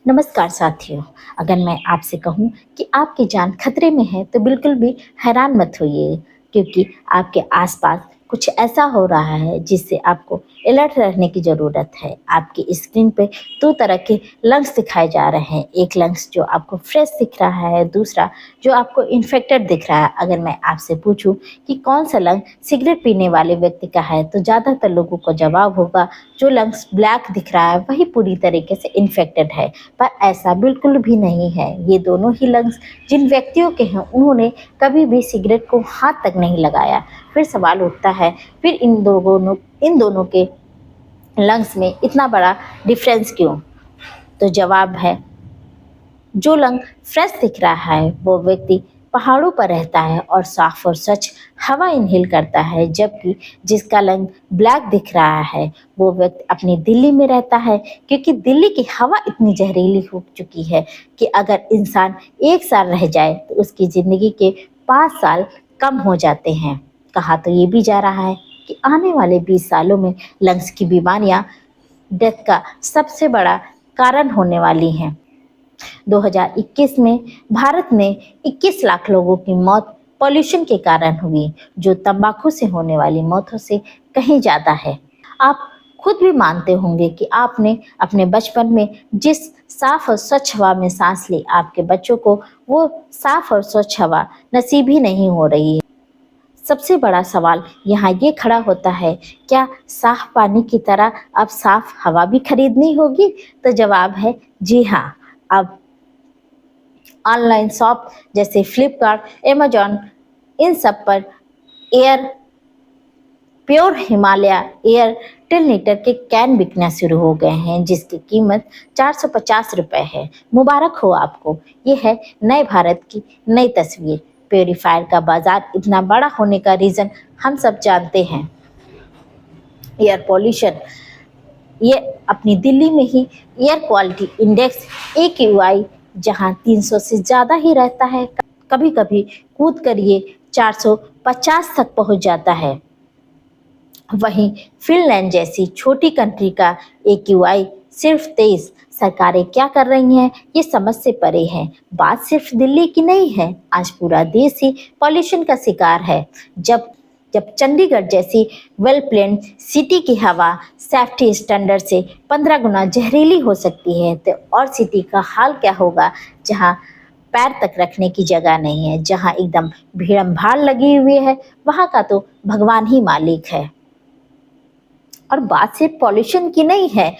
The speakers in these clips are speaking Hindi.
नमस्कार साथियों। अगर मैं आपसे कहूँ कि आपकी जान खतरे में है तो बिल्कुल भी हैरान मत होइए, क्योंकि आपके आसपास कुछ ऐसा हो रहा है जिससे आपको अलर्ट रहने की ज़रूरत है। आपकी स्क्रीन पे 2 तरह के लंग्स दिखाए जा रहे हैं। एक लंग्स जो आपको फ्रेश दिख रहा है, दूसरा जो आपको इन्फेक्टेड दिख रहा है। अगर मैं आपसे पूछूं कि कौन सा लंग सिगरेट पीने वाले व्यक्ति का है, तो ज़्यादातर लोगों को जवाब होगा जो लंग्स ब्लैक दिख रहा है वही पूरी तरीके से इन्फेक्टेड है। पर ऐसा बिल्कुल भी नहीं है। ये दोनों ही लंग्स जिन व्यक्तियों के हैं उन्होंने कभी भी सिगरेट को हाथ तक नहीं लगाया। फिर सवाल उठता है, फिर इन दोनों के लंग्स में इतना बड़ा डिफरेंस क्यों? तो जवाब है, जो लंग फ्रेश दिख रहा है वो व्यक्ति पहाड़ों पर रहता है और साफ और स्वच्छ हवा इनहेल करता है, जबकि जिसका लंग ब्लैक दिख रहा है वो व्यक्ति अपनी दिल्ली में रहता है, क्योंकि दिल्ली की हवा इतनी जहरीली हो चुकी है कि अगर इंसान 1 साल रह जाए तो उसकी ज़िंदगी के 5 साल कम हो जाते हैं। कहा तो ये भी जा रहा है कि आने वाले 20 सालों में लंग्स की बीमारियां डेथ का सबसे बड़ा कारण होने वाली हैं। 2021 में भारत में 21 लाख लोगों की मौत पॉल्यूशन के कारण हुई, जो तंबाकू से होने वाली मौतों से कहीं ज़्यादा है। आप खुद भी मानते होंगे कि आपने अपने बचपन में जिस साफ और स्वच्छ हवा में सांस ली, आपके बच्चों को वो साफ और स्वच्छ हवा नसीब ही नहीं हो रही है। सबसे बड़ा सवाल यहाँ ये खड़ा होता है, क्या साफ पानी की तरह अब साफ हवा भी खरीदनी होगी? तो जवाब है जी हाँ। अब ऑनलाइन शॉप जैसे फ्लिपकार्ट, अमेजॉन, इन सब पर air pure Himalaya air 10 litre के कैन बिकना शुरू हो गए हैं, जिसकी कीमत 450 रुपये है। मुबारक हो आपको, ये है नए भारत की नई तस्वीर। प्योरीफायर का बाजार इतना बड़ा होने का रीज़न हम सब जानते हैं। एयर पॉल्यूशन, ये अपनी दिल्ली में ही एयर क्वालिटी इंडेक्स AQI जहां 300 से ज़्यादा ही रहता है, कभी कभी कूद कर ये 450 तक पहुंच जाता है। वहीं फिनलैंड जैसी छोटी कंट्री का AQI सिर्फ 23। सरकारें क्या कर रही हैं ये समझ से परे है। बात सिर्फ दिल्ली की नहीं है, आज पूरा देश ही पॉल्यूशन का शिकार है। जब जब चंडीगढ़ जैसी वेल प्लेन्ड सिटी की हवा सेफ्टी स्टैंडर्ड से 15 गुना जहरीली हो सकती है, तो और सिटी का हाल क्या होगा जहां पैर तक रखने की जगह नहीं है, जहां एकदम भीड़म भाड़ लगी हुई है। वहां का तो भगवान ही मालिक है। और बात सिर्फ पॉल्यूशन की नहीं है।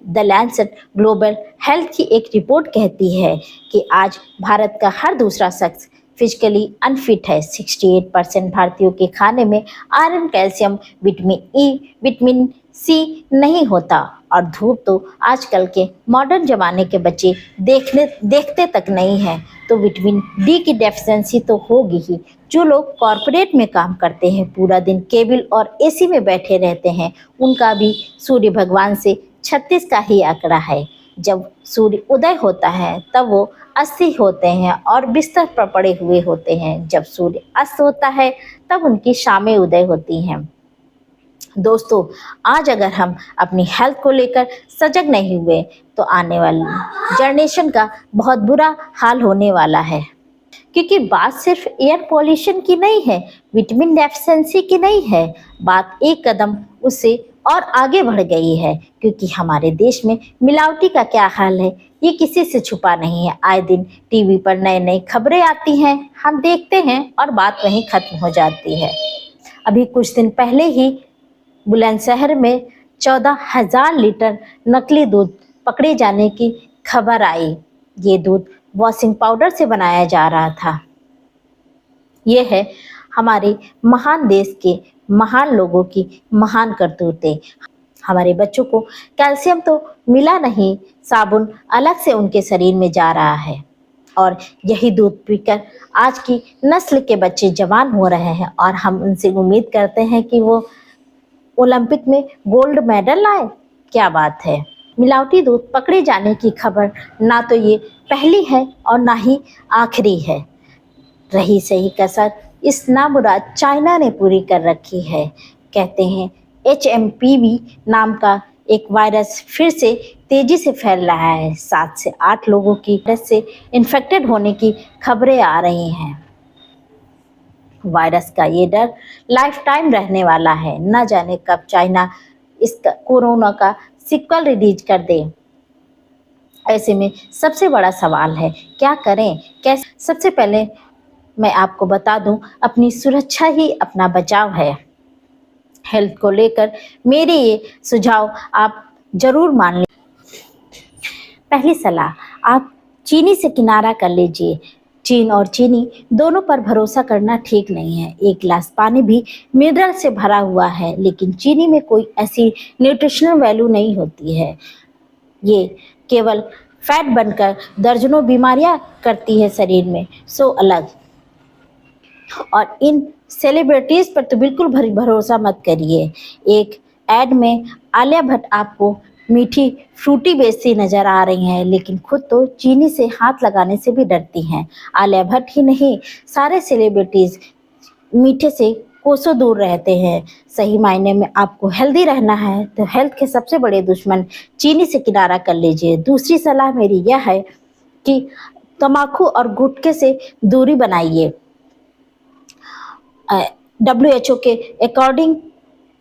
द लैंसेट ग्लोबल हेल्थ की एक रिपोर्ट कहती है कि आज भारत का हर दूसरा शख्स फिजिकली अनफिट है। 68% भारतीयों के खाने में iron, calcium, vitamin E, vitamin C नहीं होता। और धूप तो आजकल के मॉडर्न ज़माने के बच्चे देखते तक नहीं हैं, तो विटामिन डी की डेफिशिएंसी तो होगी ही। जो लोग कॉरपोरेट में काम करते हैं, पूरा दिन केबिल और एसी में बैठे रहते हैं, उनका भी सूर्य भगवान से 36 का ही आंकड़ा है। जब सूर्य उदय होता है तब वो 80 होते हैं और बिस्तर पर पड़े हुए होते हैं। जब सूर्य अस्त होता है तब उनकी शामें उदय होती हैं। दोस्तों, आज अगर हम अपनी हेल्थ को लेकर सजग नहीं हुए तो आने वाली जनरेशन का बहुत बुरा हाल होने वाला है। क्योंकि बात सिर्फ एयर पॉल्यूशन की नहीं है, विटामिन डेफिशिएंसी की नहीं है, बात एक कदम उससे और आगे बढ़ गई है। क्योंकि हमारे देश में मिलावटी का क्या हाल है ये किसी से छुपा नहीं है। आए दिन टीवी पर नई नई खबरें आती हैं, हम देखते हैं और बात वहीं खत्म हो जाती है। अभी कुछ दिन पहले ही बुलंदशहर में 14,000 लीटर नकली दूध पकड़े जाने की खबर आई। ये दूध वॉशिंग पाउडर से बनाया जा रहा था। ये है हमारे महान देश के महान लोगों की महान करतूतें। हमारे बच्चों को कैल्शियम तो मिला नहीं, साबुन अलग से उनके शरीर में जा रहा है। और यही दूध पीकर आज की नस्ल के बच्चे जवान हो रहे हैं और हम उनसे उम्मीद करते हैं कि वो ओलंपिक में गोल्ड मेडल लाए। क्या बात है। मिलावटी दूध पकड़े जाने की खबर ना तो ये पहली है और ना ही आखिरी है। रही सही कसर इस नामुराद चाइना ने पूरी कर रखी है। कहते हैं HMPV नाम का एक वायरस फिर से तेजी से फैल रहा है। 7 से 8 लोगों की वायरस से इन्फेक्टेड होने की खबरें आ रही हैं। वायरस का ये डर लाइफ टाइम रहने वाला है। न जाने कब चाइना इसका कोरोना का सिक्वल रिलीज कर दे। ऐसे में सबसे बड़ा सवाल है, क्या करें, कैसे? सबसे पहले मैं आपको बता दूं, अपनी सुरक्षा ही अपना बचाव है। हेल्थ को लेकर मेरे ये सुझाव आप जरूर मान लें। पहली सलाह, आप चीनी से किनारा कर लीजिए। चीन और चीनी दोनों पर भरोसा करना ठीक नहीं है। एक गिलास पानी भी मिनरल से भरा हुआ है, लेकिन चीनी में कोई ऐसी न्यूट्रिशनल वैल्यू नहीं होती है। ये केवल फैट बनकर दर्जनों बीमारियां करती है शरीर में। सो अलग। और इन सेलिब्रिटीज पर तो बिल्कुल भरोसा मत करिए। एक एड में आलिया भट्ट आपको मीठी फ्रूटी बेचती नजर आ रही हैं, लेकिन खुद तो चीनी से हाथ लगाने से भी डरती हैं। आलिया भट्ट ही नहीं, सारे सेलिब्रिटीज मीठे से कोसों दूर रहते हैं। सही मायने में आपको हेल्दी रहना है तो हेल्थ के सबसे बड़े दुश्मन चीनी से किनारा कर लीजिए। दूसरी सलाह मेरी यह है कि तंबाकू और गुटखे से दूरी बनाइए। WHO के अकॉर्डिंग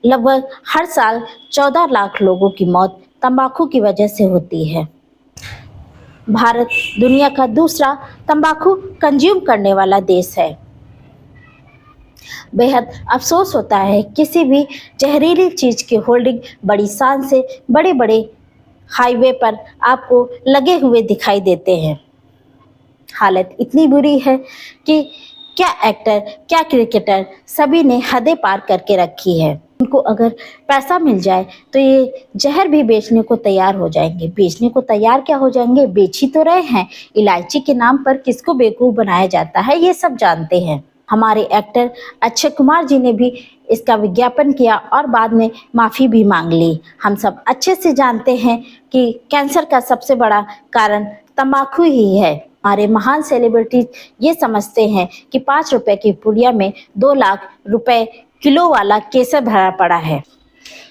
लगभग हर साल 14 लाख लोगों की मौत तंबाकू की वजह से होती है। भारत दुनिया का दूसरा तंबाकू कंज्यूम करने वाला देश है। बेहद अफसोस होता है, किसी भी जहरीली चीज की होल्डिंग बड़ी शान से बड़े बड़े हाईवे पर आपको लगे हुए दिखाई देते हैं। हालत इतनी बुरी है कि क्या एक्टर, क्या क्रिकेटर, सभी ने हदें पार करके रखी है। उनको अगर पैसा मिल जाए तो ये जहर भी बेचने को तैयार हो जाएंगे। बेचने को तैयार क्या हो जाएंगे, बेच ही तो रहे हैं। इलायची के नाम पर किसको बेवकूफ बनाया जाता है, ये सब जानते हैं। हमारे एक्टर अक्षय कुमार जी ने भी इसका विज्ञापन किया और बाद में माफ़ी भी मांग ली। हम सब अच्छे से जानते हैं कि कैंसर का सबसे बड़ा कारण तंबाकू ही है। हमारे महान सेलिब्रिटी ये समझते हैं कि 5 रुपए की पुड़िया में 2 लाख रुपए किलो वाला केसर भरा पड़ा है।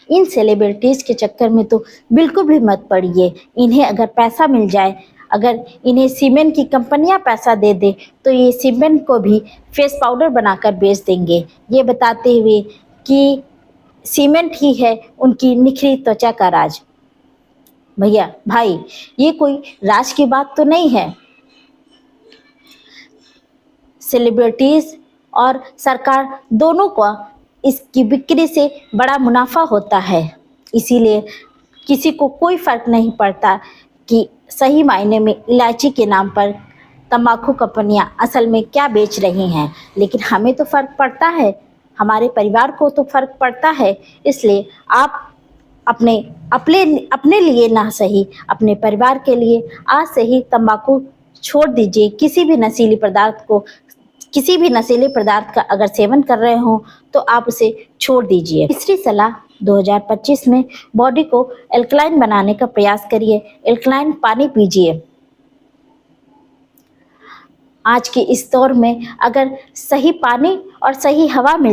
इन सेलिब्रिटीज़ के चक्कर में तो बिल्कुल भी मत पड़िए। इन्हें अगर पैसा मिल जाए, अगर इन्हें सीमेंट की कंपनियां पैसा दे दे तो ये सीमेंट को भी फेस पाउडर बनाकर बेच देंगे, ये बताते हुए कि सीमेंट ही है उनकी निखरी त्वचा का राज। भैया भाई, ये कोई राज की बात तो नहीं है। सेलिब्रिटीज और सरकार दोनों को इसकी बिक्री से बड़ा मुनाफा होता है, इसीलिए किसी को कोई फर्क नहीं पड़ता कि सही मायने में इलायची के नाम पर तंबाकू कंपनियां असल में क्या बेच रही हैं। लेकिन हमें तो फर्क पड़ता है, हमारे परिवार को तो फर्क पड़ता है। इसलिए आप अपने लिए ना सही, अपने परिवार के लिए आज से ही तंबाकू छोड़ दीजिए। किसी भी नशीले पदार्थ का अगर सेवन कर रहे हो तो आप उसे छोड़ दीजिए। तीसरी सलाह, 2025 में बॉडी को एल्कलाइन बनाने का प्रयास करिए। एल्कलाइन पानी पीजिए। आज के इस दौर में अगर सही पानी और सही हवा मिल